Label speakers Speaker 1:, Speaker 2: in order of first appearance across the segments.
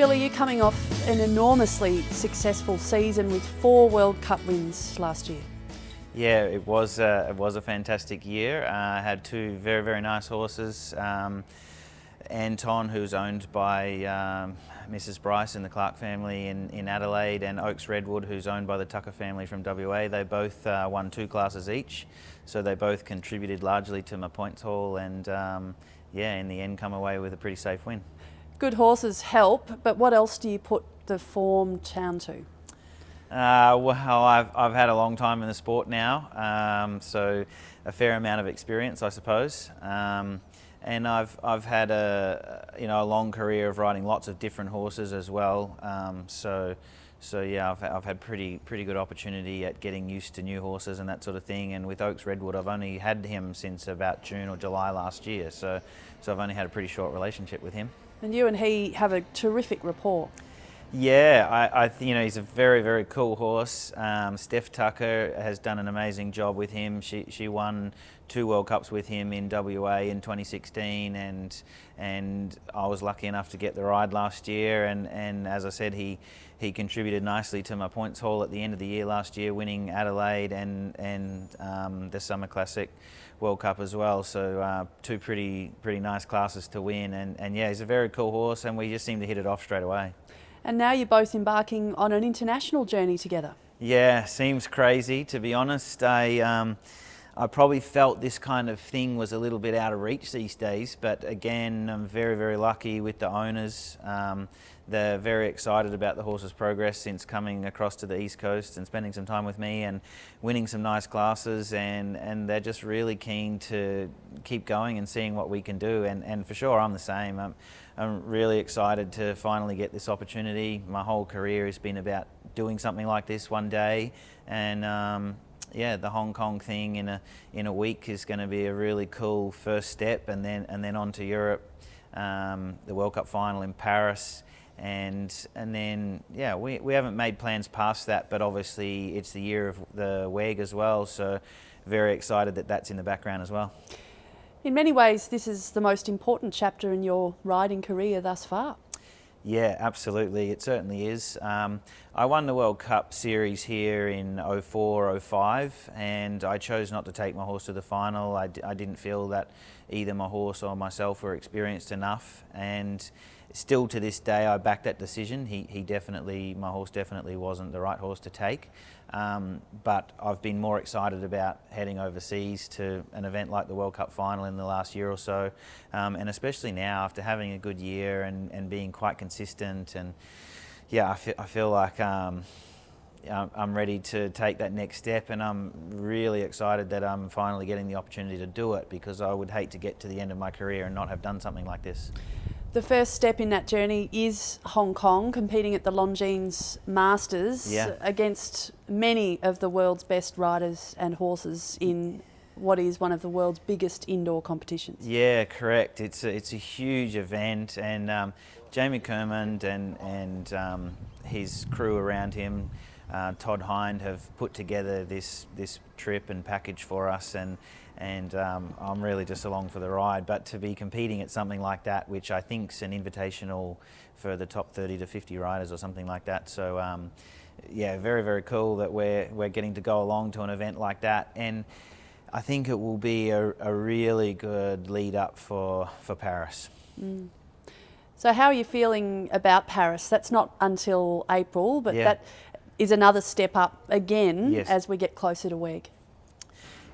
Speaker 1: Billy, you're coming off an enormously successful season with 4 World Cup wins last year.
Speaker 2: Yeah, it was a fantastic year. I had 2 very, very nice horses. Anton, who's owned by Mrs. Bryce and the Clark family in Adelaide, and Oaks Redwood, who's owned by the Tucker family from WA. They both won 2 classes each, so they both contributed largely to my points haul, and yeah, in the end come away with a pretty safe win.
Speaker 1: Good horses help, but what else do you put the form down to?
Speaker 2: Well, I've had a long time in the sport now, so a fair amount of experience, I suppose. And I've had a long career of riding lots of different horses as well. So yeah, I've had pretty good opportunity at getting used to new horses and that sort of thing. And with Oaks Redwood, I've only had him since about June or July last year. So I've only had a pretty short relationship with him. And
Speaker 1: you and he have a terrific rapport.
Speaker 2: Yeah, he's a very, very cool horse. Steph Tucker has done an amazing job with him. She won 2 World Cups with him in WA in 2016, and I was lucky enough to get the ride last year. And as I said, he contributed nicely to my points haul at the end of the year last year, winning Adelaide and the Summer Classic World Cup as well. So 2 pretty nice classes to win. And yeah, he's a very cool horse, and we just seem to hit it off straight away.
Speaker 1: And now you're both embarking on an international journey together.
Speaker 2: Yeah, seems crazy, to be honest. I probably felt this kind of thing was a little bit out of reach these days, but again, I'm very, very lucky with the owners. They're very excited about the horse's progress since coming across to the East Coast and spending some time with me and winning some nice classes, and they're just really keen to keep going and seeing what we can do, and for sure I'm the same. I'm really excited to finally get this opportunity. My whole career has been about doing something like this one day, and yeah, the Hong Kong thing in a week is going to be a really cool first step, and then on to Europe, the World Cup final in Paris, and then yeah, we haven't made plans past that, but obviously it's the year of the WEG as well, so very excited that that's in the background as well.
Speaker 1: In many ways, this is the most important chapter in your riding career thus far.
Speaker 2: Yeah, absolutely. It certainly is. I won the World Cup series here in 04, 05, and I chose not to take my horse to the final. I didn't feel that either my horse or myself were experienced enough, and still to this day I back that decision. My horse definitely wasn't the right horse to take. But I've been more excited about heading overseas to an event like the World Cup final in the last year or so, and especially now after having a good year and being quite consistent, and yeah, I feel like I'm ready to take that next step, and I'm really excited that I'm finally getting the opportunity to do it, because I would hate to get to the end of my career and not have done something like this.
Speaker 1: The first step in that journey is Hong Kong, competing at the Longines Masters against many of the world's best riders and horses in what is one of the world's biggest indoor competitions.
Speaker 2: Yeah, correct. It's a huge event, and Jamie Kermond and his crew around him, Todd Hind, have put together this trip and package for us, and I'm really just along for the ride. But to be competing at something like that, which I think's an invitational for the top 30 to 50 riders or something like that, so yeah, very, very cool that we're getting to go along to an event like that, and I think it will be a really good lead up for Paris.
Speaker 1: Mm. So how are you feeling about Paris? That's not until April, but that is another step up again as we get closer to WEG.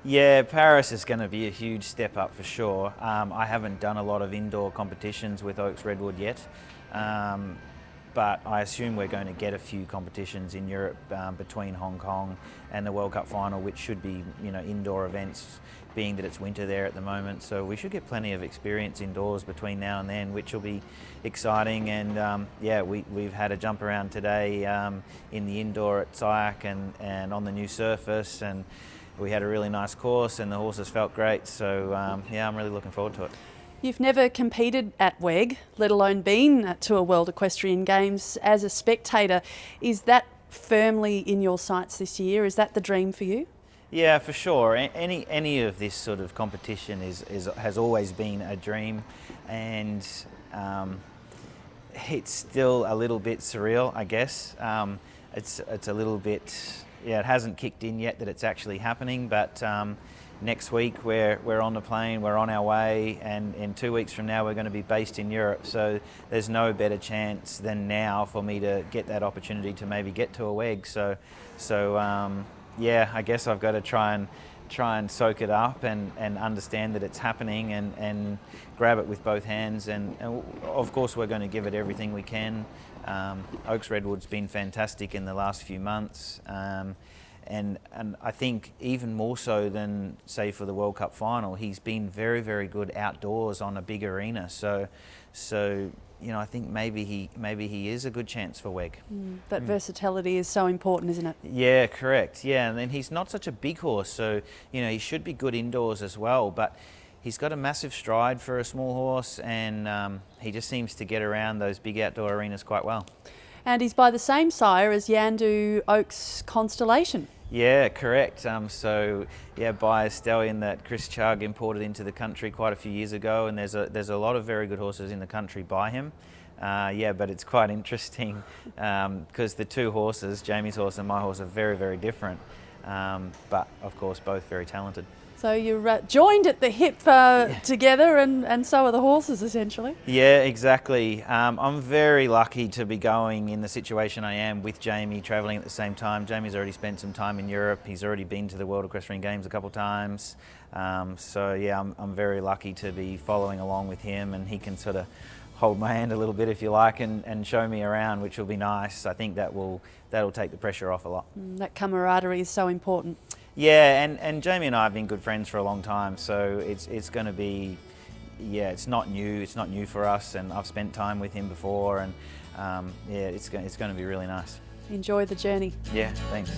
Speaker 2: Yeah, Paris is going to be a huge step up for sure. I haven't done a lot of indoor competitions with Oaks Redwood yet, but I assume we're going to get a few competitions in Europe between Hong Kong and the World Cup final, which should be, indoor events, being that it's winter there at the moment. So we should get plenty of experience indoors between now and then, which will be exciting. And yeah, we've had a jump around today in the indoor at SIAC and on the new surface, and we had a really nice course and the horses felt great. So yeah, I'm really looking forward to it.
Speaker 1: You've never competed at WEG, let alone been to a World Equestrian Games as a spectator. Is that firmly in your sights this year? Is that the dream for you?
Speaker 2: Yeah, for sure. Any of this sort of competition has always been a dream, and It's still a little bit surreal, I guess. It's a little bit, yeah, it hasn't kicked in yet that it's actually happening, but next week we're on the plane, we're on our way, and in 2 weeks from now we're going to be based in Europe. So there's no better chance than now for me to get that opportunity to maybe get to a WEG. So yeah, I guess I've got to try and soak it up and understand that it's happening and grab it with both hands. And of course we're going to give it everything we can. Oaks Redwood's been fantastic in the last few months. And I think even more so than, say, for the World Cup final, he's been very, very good outdoors on a big arena. So you know, I think maybe he is a good chance for WEG.
Speaker 1: That versatility is so important, isn't it?
Speaker 2: Yeah, correct. Yeah, and then he's not such a big horse, so you know he should be good indoors as well. But he's got a massive stride for a small horse, and he just seems to get around those big outdoor arenas quite well.
Speaker 1: And he's by the same sire as Yandu Oaks Constellation.
Speaker 2: Yeah, correct. So yeah, by a stallion that Chris Chugg imported into the country quite a few years ago, and there's a lot of very good horses in the country by him. Yeah, but it's quite interesting because the two horses, Jamie's horse and my horse, are very, very different. But of course, both very talented.
Speaker 1: So you're joined at the hip together, and so are the horses, essentially.
Speaker 2: Yeah, exactly. I'm very lucky to be going in the situation I am with Jamie, travelling at the same time. Jamie's already spent some time in Europe. He's already been to the World Equestrian Games a couple of times. So yeah, I'm very lucky to be following along with him, and he can sort of hold my hand a little bit, if you like, and show me around, which will be nice. I think that'll take the pressure off a lot.
Speaker 1: That camaraderie is so important.
Speaker 2: Yeah, and Jamie and I have been good friends for a long time, so it's going to be, yeah, it's not new for us, and I've spent time with him before, and yeah, it's going to be really nice.
Speaker 1: Enjoy the journey.
Speaker 2: Yeah, thanks.